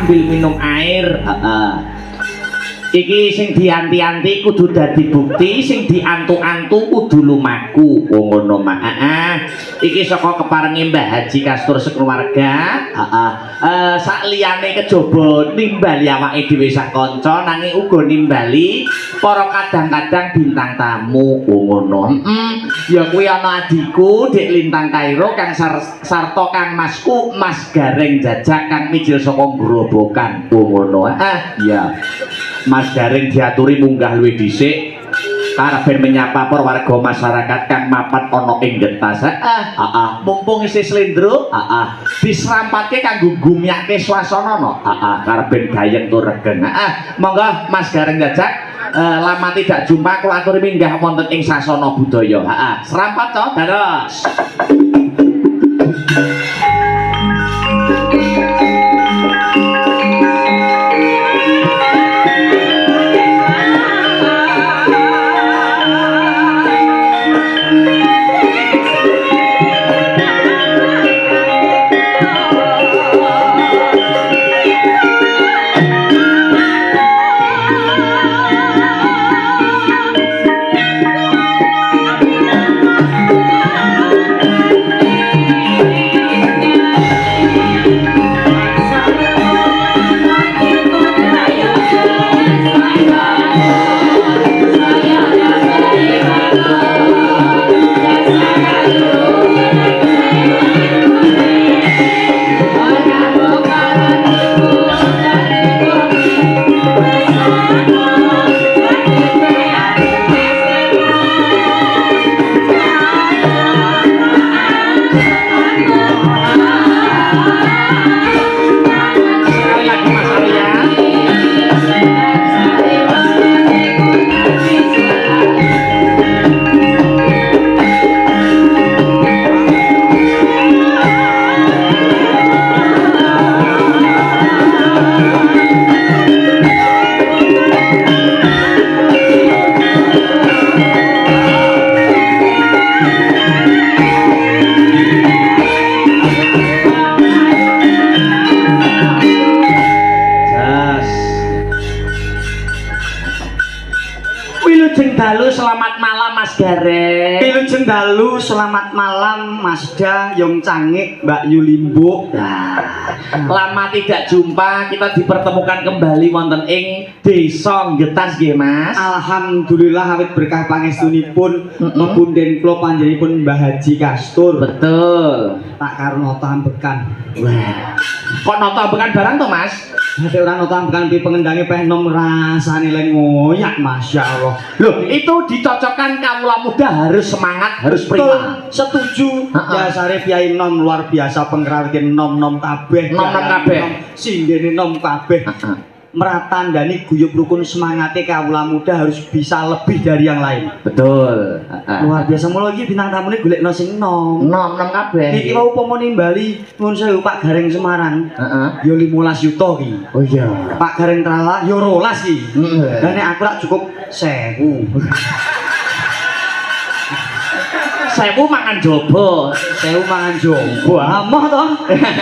sambil minum air. Iki sing dianti-anti kudu dadi bukti, sing diantu-antu kudu lumaku. Oh ngono mak. Iki saka keparenge Mbah Haji Kastur sekeluarga. Sak liyane kejaba nimbali awake dhewe sak kanca nanging uga nimbali para kadang-kadang bintang tamu. Oh ngono. Ya kuwi ana adiku Dik Lintang Kairo Kang sarta Kang Masku Mas Gareng Jajak Kang mijil saka Grobogan. Oh ngono. Iya. Mas Gareng diaturi munggah luwih dhisik karepen menyapa para warga masyarakat kang mapat ana ing gentas. Mumpung isih slendro, disrampatke kanggo gumyake swasana no. Karepen gayeng tur regeng. Monggo Mas Gareng Jajak, lama tidak jumpa kula aturi minggah wonten ing sasana budaya. Serampat to, dados. Selamat malam Mas Gareng. Wilujeng dalu selamat malam Mas Da, Yong Cangik, Mbak Yulimbo. Lama tidak jumpa, kita dipertemukan kembali wonten ing Desa Getas nggih Mas. Alhamdulillah awit berkah pangestunipun pepunden kula panjenenganipun Mbah Haji Kastur. Betul. Tak karo nata ambekan. Wah. Kok nata ambekan barang to Mas? Nek ora nata ambekan pi pengendangé peh nom rasane leng ngoyak masyaallah. Loh, itu dicocokkan kawula muda harus semangat, harus prima. Setuju. Dasare Kyai Nom luar biasa pengrawiten nom-nom kabeh. Nom-nom kabeh. Singgene nom kabeh. Meratandani guyub rukun semangate kawula muda harus bisa lebih dari yang lain. Betul. Luar biasa mulo iki bintang tamune golekno sing nom. Nom-nom kabeh. Niki wau upama nimbali nuwun sewu Pak Gareng Semarang. Ya 15 yuta ki. Oh iya. Pak Gareng Trala ya 12 ki. Lah nek aku rak cukup 1000. 1000 mangan jaba. 1000 mangan jaba. Amoh to.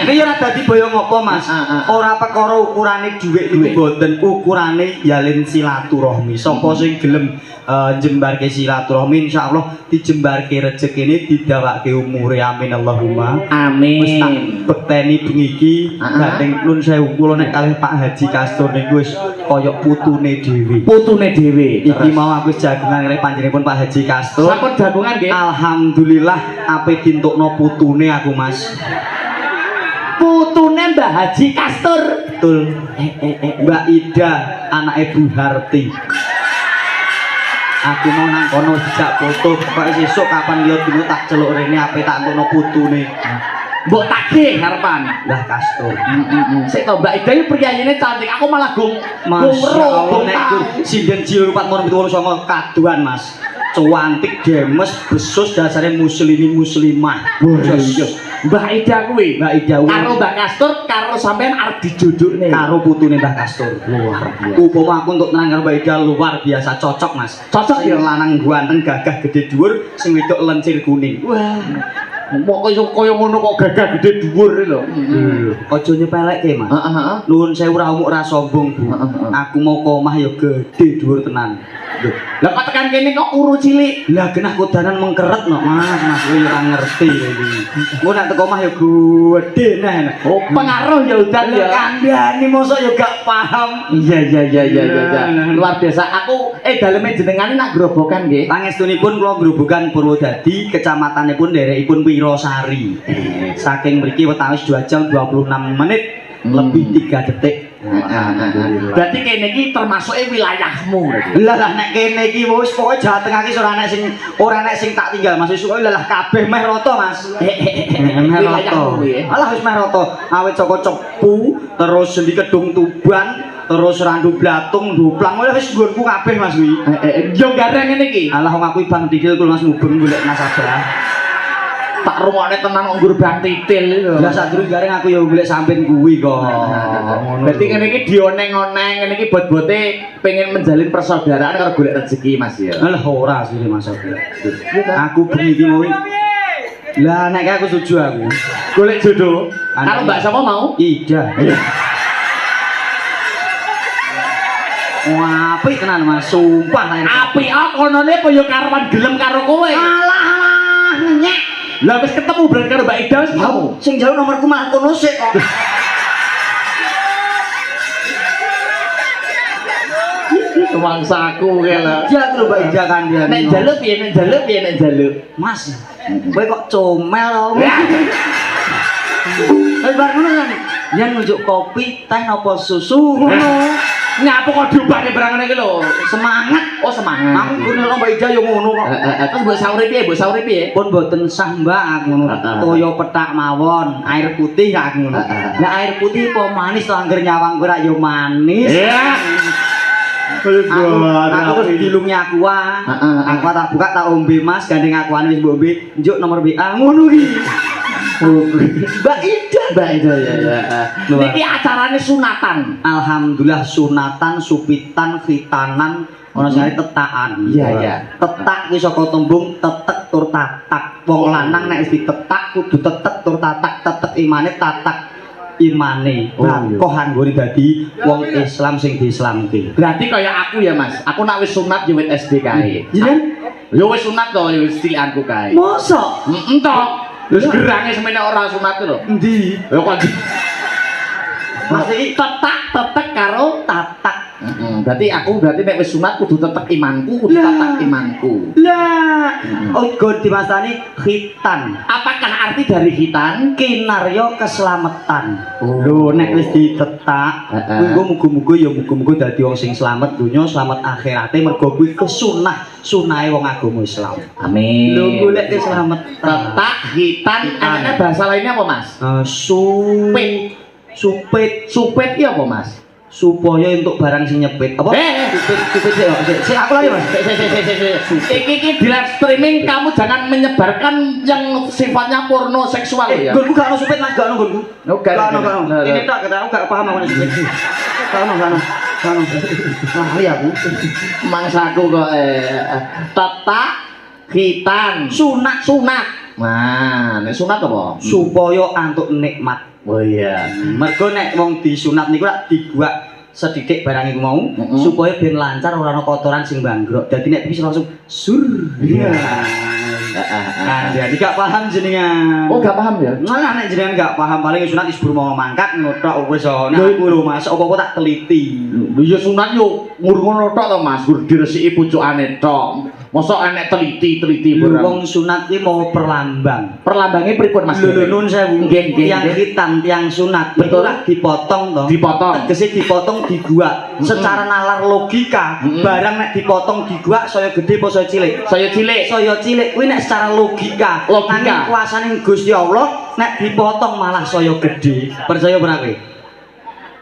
Iki ora dadi boyong apa, Mas. Ora perkara ukurane dhuwit iki mboten, ukurane yalin silaturahmi. Sapa sing gelem jembarke silaturahmi insyaallah dijembarke rezekine didawake umure amin Allahumma amin. Wis tak bekteni bengi iki gandeng nuwun sewu kula nek kalih Pak Haji Kastur niku wis kaya putune dhewe. Putune dhewe. Iki mau aku jagungan kalih panjenenganipun Pak Haji Kastur. Sampun jagungan nggih. Alhamdulillah ape dintukno putune aku Mas. Putune Mbah Haji Kastur. Betul. Mbak Ida anake Bu Harti. Aku mau nang kono dijak foto, kok sesuk kapan yo dino tak celuk rene ape tak entukno putune. Mbok tagih karepan. Lah Kastur. Sik to Mbak Ida iki priyayine cantik. Aku malah Masyaallah nek sinden jiwa 4 kaduan Mas. Cuantik demes besus dasare muslimi muslimah. Jos. Mbak Ida kuwi, Mbak Ida karo Mbak Kastur karo sampean arep dijodhokne karo putune Mbah Kastur. Luar biasa. Upama aku untuk tenang karo Mbak Ida luar biasa cocok Mas. Cocok ya lanang ganteng gagah gede dhuwur sing wedok lencir kuning. Wah. Pokoke kaya ngono kok gagah gede dhuwur lho. Aja nyepelekke, Mas. Heeh. Nuwun sewu ra umuk ra sombong, Bu. Aku mau ke omah ya gede dhuwur tenan. Lah kok tekan kene kok uru cilik. Lah genah kodanan mengkeret no, Mas. Mas kowe ora ngerti iki. Engko nek teko omah ya gede nah. Oh, pengaruh ya udan ya. Kandhani mosok ya gak paham. Iya. Luar biasa. Aku daleme jenengane nak grobokan nggih. Pangestunipun kula grobogan Purwodadi, kecamatanipun derekipun Wirosari. Saking mriki wetawis 2 jam 26 menit lebih 3 detik. Berarti kene iki termasuke wilayahmu. Lah nek kene iki wis pokoke Jawa Tengah iki ora nek sing tak tinggal Mas. Wis pokoke lah kabeh meh rata Mas. Meh rata. Alah wis meh rata. Awit saka Cepu terus Sendi Kedung Tuban terus Randu Blatung Duplang wis nggonku kabeh Mas kuwi. Yo gareng ngene iki. Alah wong aku Bang Dikil kula Mas mubeng golek nasabah. Tak rungokne tenan kok nggur Bang Titil lho. Lah sadurunge gareng aku ya golek sampean kuwi kok. Berarti ngene iki dioneng-oneng ngene iki bot-bote pengen menjalin persaudaraan karo golek rezeki Mas ya. Alah ora sih Mas aku. Aku bengi iki mau. Lah nek aku setuju aku. Golek jodoh. Karo Mbak sapa mau? Ida. Wah, apik tenan Mas, sumpah lain. Apik konone apa ya karepan gelem karo kowe? Alah, nyek. Lah wis ketemu berarti karo Mbak Ida wis mau. Sing jauh nomorku malah kono sik kok. Mangsaku ke lho. Iya lho Mbak Ida kan dia. Nek njaluk piye nek njaluk? Mas, kowe kok comel lho. Wis bar ngono kan. Yen nunjuk kopi, teh napa susu ngono. Ngapa kok diubahne barangane iki lho? Semangat. Oh, semangat. Aku gune karo Mbak Ida yo ngono kok. Terus mbok saure piye? Pun boten sah Mbak ngono. Toyo petak mawon, air putih kak ngono. Lah air putih apa manis to angger nyawang ora yo manis. Ya. Aku terus dilungnya aqua. Aqua tak buka tak ombe Mas, gandeng aquane wis mbok ombe. Njuk nomor WA ngono iki. Mbak Ida ya. Niki acarane sunatan. Alhamdulillah sunatan, supitan, khitanan, ono sing tetakan. Iya. Tetak ki saka tembung tetek tur tatak. Wong lanang nek wis ditetak kudu tetek tur tatak, tetek imane tatak imane. Kok anggone dadi wong Islam sing diislamke. Berarti kaya aku ya Mas. Aku nak wis sunat yo wis SD kae. Jeneng yo wis sunat to yo wis cilanku kae. mosok? Heeh to. Wis gerange semene ora sunat lho. Endi? Yo kok Mas iki tetek karo tatak. Berarti nek wis sunat kudu tetek imanku, kudu tatak imanku. Lah, uga dimastani khitan. Apakah arti dari khitan? Kinarya keselamatan. Lho nek wis ditetak, kuwi muga-muga ya muga-muga dadi wong sing slamet donya, slamet akhirate mergo kuwi sunahe wong agama Islam. Amin. Lho golek keselamatan. Tetak, khitan, ana bahasa lainnya apa Mas? Supit iki apa Mas? Supaya untuk barang sing nyepit. Apa? Supit sik aku lagi Mas. Iki di live streaming kamu jangan menyebarkan yang sifatnya porno seksual ya. Gonku gak ono supit Mas, gak ono gonku. Gak ono. Ini tak kata aku gak paham aku supit. Gak ono. Nah, iya aku. Mangsaku kok tetak, khitan, sunat. Nah, nek sunat apa? Supaya antuk nikmat. Oh iya. Mergo nek wong disunat niku lak diguak sedidik barang iku mau supaya ben lancar ora ana kotoran sing banggrok. Dadi nek bisa langsung sur. Iya. Kan jadi gak paham jenengan. Oh, gak paham ya? Nah, nek jenengan gak paham paling sunat wis mau mangkat ngotok wis ana. Aku lho Mas, apa-apa tak teliti. Lho ya sunat yo ngono tok to Mas, gur diresiki pucukane tok. Mosok enek teliti barang. Wong sunat iki mau perlambang. Perlambange pripun Mas? Lho nun sewu. Tiang khitan, tiang sunat. Betul dipotong to. Dipotong. Tegese dipotong diguak. Secara nalar logika, barang nek dipotong diguak saya gede apa saya cilik? Saya cilik. Kuwi nek secara logika. Nanging kuasane Gusti Allah nek dipotong malah saya gede. Percaya ora kowe?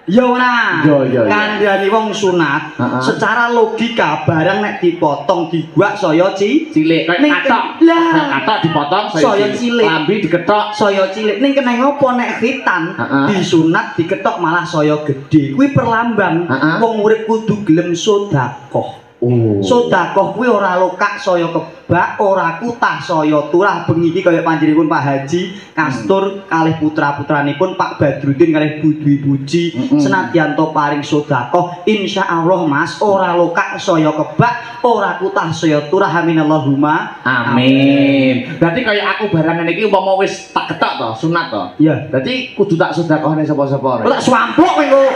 Ya ora. Kandhani wong sunat secara logika barang nek dipotong diguak saya cilik. Katok dipotong saya cilik. Lambi diketok saya cilik. Ning kena ngopo nek khitan disunat diketok malah saya gede. Kuwi perlambang wong urip kudu gelem sedekah. Oh. Sedekah kuwi ora lokak saya kebak, ora kutah saya turah. Bengi iki kaya panjenenganipun Pak Haji Kastur kalih putra-putranipun Pak Badrudin kalih Budwi-Puji senadyan to paring sedekah insyaallah Mas ora lokak saya kebak, ora kutah saya turah. Amin Allahumma Amin. Berarti kaya aku barang ngene iki umpama wis tak ketok to, sunat to. Iya. Berarti kudu tak sedekahne sapa-sapa. Lek swampok kowe kok.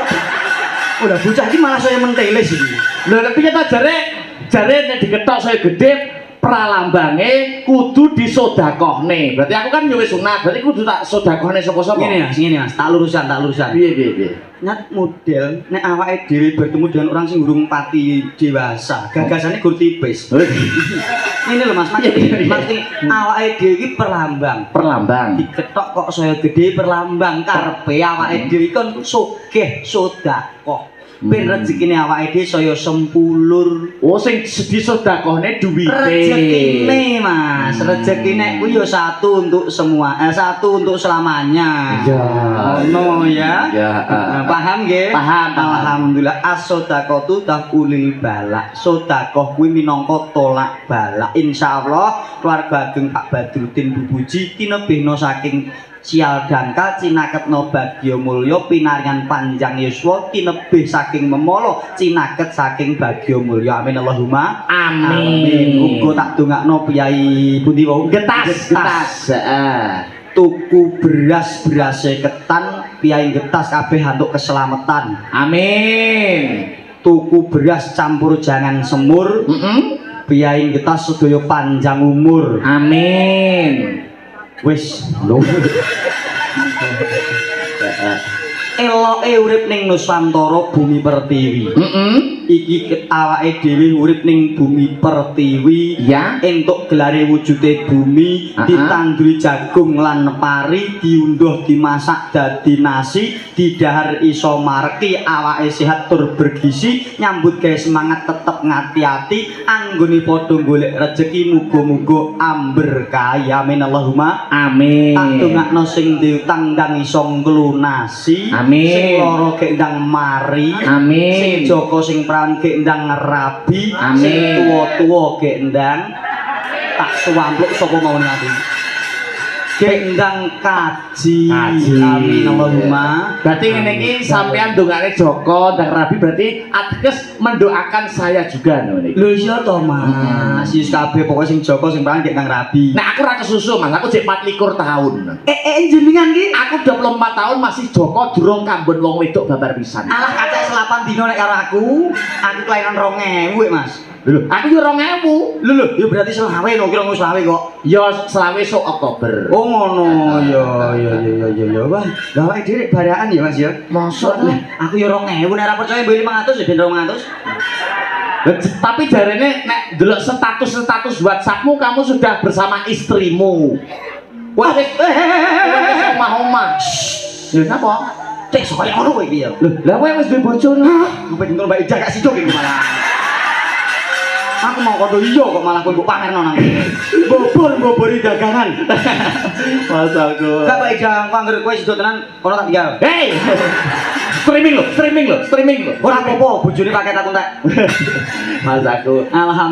Udah bocah iki malah saya menteles iki. Lho nek piye ta jare nek diketok saya gede pralambange kudu disedekahne. Berarti aku kan yo wis sunat, berarti kudu tak sedekahne sapa-sapa. Ngene Mas, tak lurusan. Piye. Nyat model nek awake dhewe bertemu dengan orang sing urung pati dewasa, gagasane gur tipis. Ini lho Mas, maksudnya awake dhewe iki perlambang. Diketok kok saya gede perlambang karepe awake dhewe kon sugih sedekah. Ben rezekine awake dhewe saya sempulur. Oh sing disedekahne duwite. Rezekine Mas, rezekine kuwi ya satu untuk semua, satu untuk selamanya. Ya. Ono ya. Ya. Paham nggih? Paham. Alhamdulillah as-shadaqatu taqulil bala. Sedekah kuwi minangka tolak bala. Insyaallah keluarga ageng Pak Badrudin Bubuji tinebihna saking sial dangkal cinaketna bagya mulya pinaringan panjang yuswa tinebih saking memala cinaket saking bagya mulya. Amin Allahumma Amin. Uga tak dongakno piyai pundi wau Getas. Heeh. Tuku berase ketan piyai getas kabeh antuk keselamatan. Amin. Tuku beras campur jangan semur. Piyai getas sedaya panjang umur. Amin. Wis lho. Eloke urip ning Nusantara bumi pertiwi. Iki awake dhewe urip ning bumi pertiwi. Ya. Entuk gelare wujude bumi, ditanduri jagung lan pari, diunduh dimasak dadi nasi, didahar iso mareki awake sehat tur bergizi, nyambut gawe semangat tetep ngati-ati, anggone padha golek rejeki muga-muga amber kaya. Amin Allahumma Amin. tak dongakno sing diutang ndang iso nglunasi. Amin. Sing lara gek ndang mari. Amin. Sing jaga sing prawan gek ndang ngerabi. Amin. Sing tuwa-tuwa gek ndang tak suwampluk sapa mawon ati. Gek ndang kaji. Amin Allahumma. Berarti ngene iki sampean dongane Joko ndang Rabi berarti ateges mendoakan saya juga ngene. Lho iya to Mas. Wis kabeh pokoke sing Joko sing prawan gek ndang rabi. Nah aku ora kesusu Mas, aku jek 24 tahun. Jenengan ki Aku 24 tahun masih Joko durung kambun wong wedok babar pisan. alah kacek selapan dino nek karo aku kelainan 2000 Mas. Lho, aku yo 2000. Lho ya berarti selawe no kira nggo selawe kok. Ya selawe sok Oktober. Oh ngono. Ya. Wah, lha awake dhewe baraan ya Mas ya. Mosok Aku ya 2000 nek ora percaya mbeli 500 ya ben 200. Tapi jarene nek delok status WhatsAppmu kamu sudah bersama istrimu. Wah, omah-omah. Lho napa? Cek sok kaya ngono kowe iki ya. Lah kowe wis duwe bojo lho. Kowe nggon mbak Ija gak sidok iki malah. Aku mau kondo iya kok malah kowe mbok pamerno nang. Bobor-bobori dagangan. Masaku. Gak Mbak Ija kok anggere kowe sidok tenan kono tak tinggal. Hei. Streaming lho. Ora apa-apa bojone paket aku entek. Masaku. Alhamdulillah.